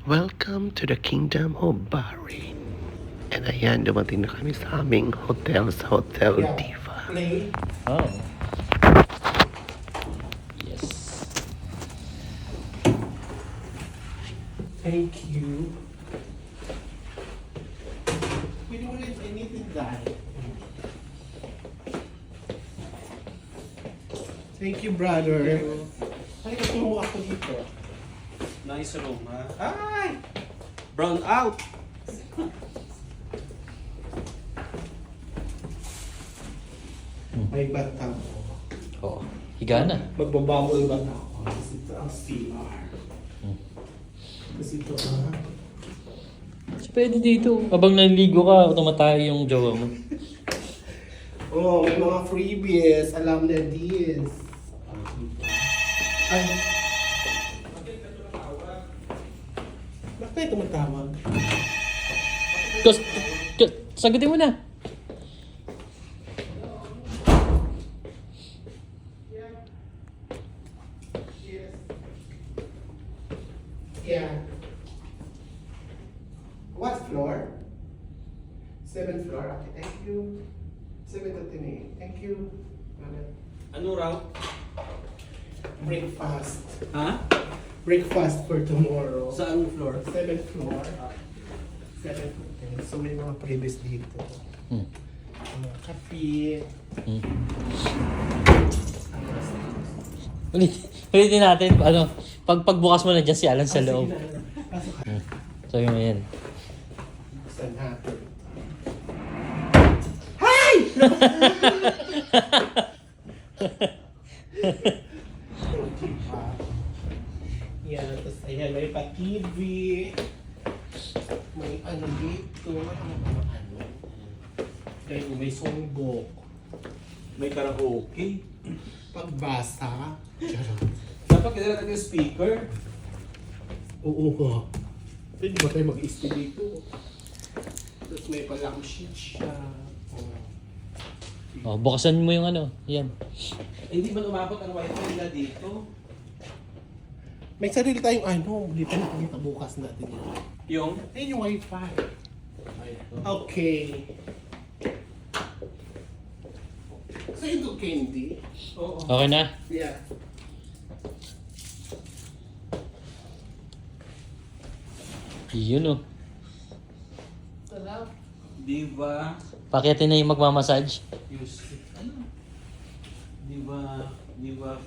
Welcome to the Kingdom of Bahrain. And ayan, dumating na kami sa aming hotel sa Hotel Diva. Play. Oh. Yes. Thank you. Wait, I needed that. Thank you, brother. Ay, natuwa ako dito. Nice room, ha? Ay! Brown out! May batang ko. Oh. Higa na. Magbabawal ba na ako? Kasi ito ang CR. Kasi ito ang... So, pwede dito. Habang naliligo ka, tumatay yung jowa mo. Oh, may mga freebies. Alam na this. Ay. Bakit tayo tumatawag? Sagutin mo na. Yeah. What floor? 7th floor. Okay, thank you. 7 to 10. Thank you. Ano raw? Breakfast. Ha? Breakfast for tomorrow. Saan floor? 7th floor. 7 to 10. So may mga previous dito. Hmm. Mga kape. Hmm. Ulitin natin, ano, pagbukas mo na dyan si Alan sa loob. Pasok ka. Sabi mo yan. Buksan natin. Yan, tapos ayan, may pa-TV. May ano dito. Ano. Dahil may songbok. May karaoke. Pagbasa. Charot. Dapat kailangan natin yung speaker. Oo nga. Pwede ba tayo mag-isti dito? Tapos may palang sheet siya. Oh, bukasan mo yung ano, yan. Hindi man umabot ang wifi nila dito. May sarili tayong ano. Dito na kita bukas natin yun. Yung? Ayun yung wifi. Okay. So ito candy? Oo. Okay na? Yeah. Yun oh. Sarap. Diva. Pakitin na yung magmamassage. Use. Ano? Diva.